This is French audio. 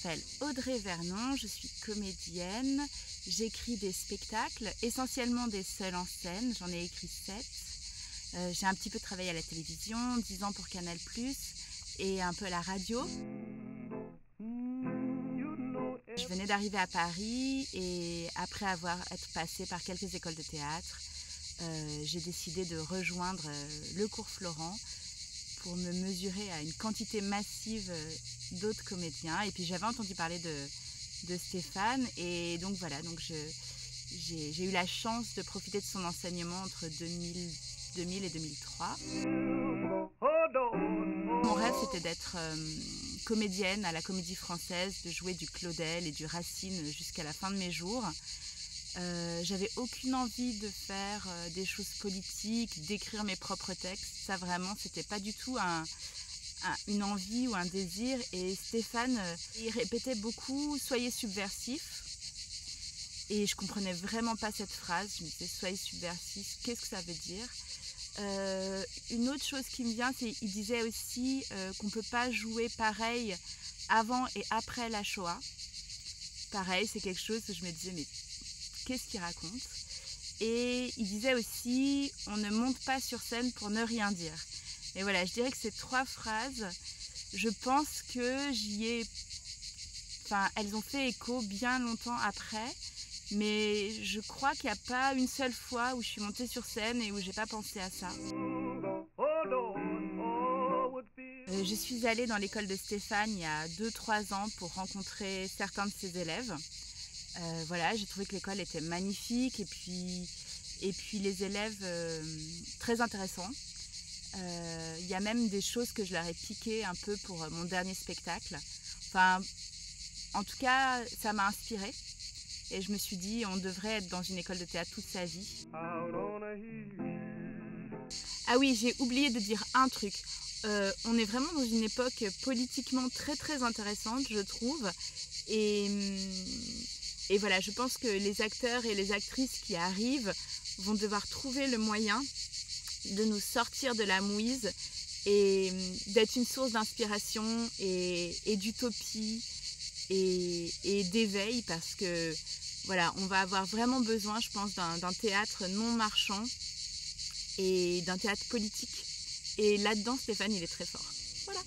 m'appelle Audrey Vernon, je suis comédienne, j'écris des spectacles, essentiellement des seuls en scène, j'en ai écrit 7. J'ai un petit peu travaillé à la télévision, 10 ans pour Canal+, et un peu à la radio. Je venais d'arriver à Paris et après être passée par quelques écoles de théâtre, j'ai décidé de rejoindre le cours Florent pour me mesurer à une quantité massive d'autres comédiens. Et puis j'avais entendu parler de Stéphane et donc voilà, donc j'ai eu la chance de profiter de son enseignement entre 2000 et 2003. Mon rêve c'était d'être comédienne à la Comédie Française, de jouer du Claudel et du Racine jusqu'à la fin de mes jours. J'avais aucune envie de faire des choses politiques, d'écrire mes propres textes. Ça vraiment, c'était pas du tout une envie ou un désir. Et Stéphane, il répétait beaucoup « soyez subversif ». Et je comprenais vraiment pas cette phrase. Je me disais « soyez subversif », qu'est-ce que ça veut dire ? Une autre chose qui me vient, c'est qu'il disait aussi qu'on peut pas jouer pareil avant et après la Shoah. Pareil, c'est quelque chose que je me disais mais qu'est-ce qu'il raconte? Et il disait aussi on ne monte pas sur scène pour ne rien dire. Et voilà, je dirais que ces 3 phrases, je pense que elles ont fait écho bien longtemps après. Mais je crois qu'il n'y a pas une seule fois où je suis montée sur scène et où j'ai pas pensé à ça. Je suis allée dans l'école de Stéphane il y a 2-3 ans pour rencontrer certains de ses élèves. Voilà, j'ai trouvé que l'école était magnifique et puis les élèves très intéressants. Il y a même des choses que je leur ai piquées un peu pour mon dernier spectacle. Enfin, en tout cas, ça m'a inspirée. Et je me suis dit, on devrait être dans une école de théâtre toute sa vie. Ah oui, j'ai oublié de dire un truc. On est vraiment dans une époque politiquement très très intéressante, je trouve. Et voilà, je pense que les acteurs et les actrices qui arrivent vont devoir trouver le moyen de nous sortir de la mouise et d'être une source d'inspiration et d'utopie et d'éveil parce que voilà, on va avoir vraiment besoin, je pense, d'un théâtre non marchand et d'un théâtre politique. Et là-dedans, Stéphane, il est très fort. Voilà.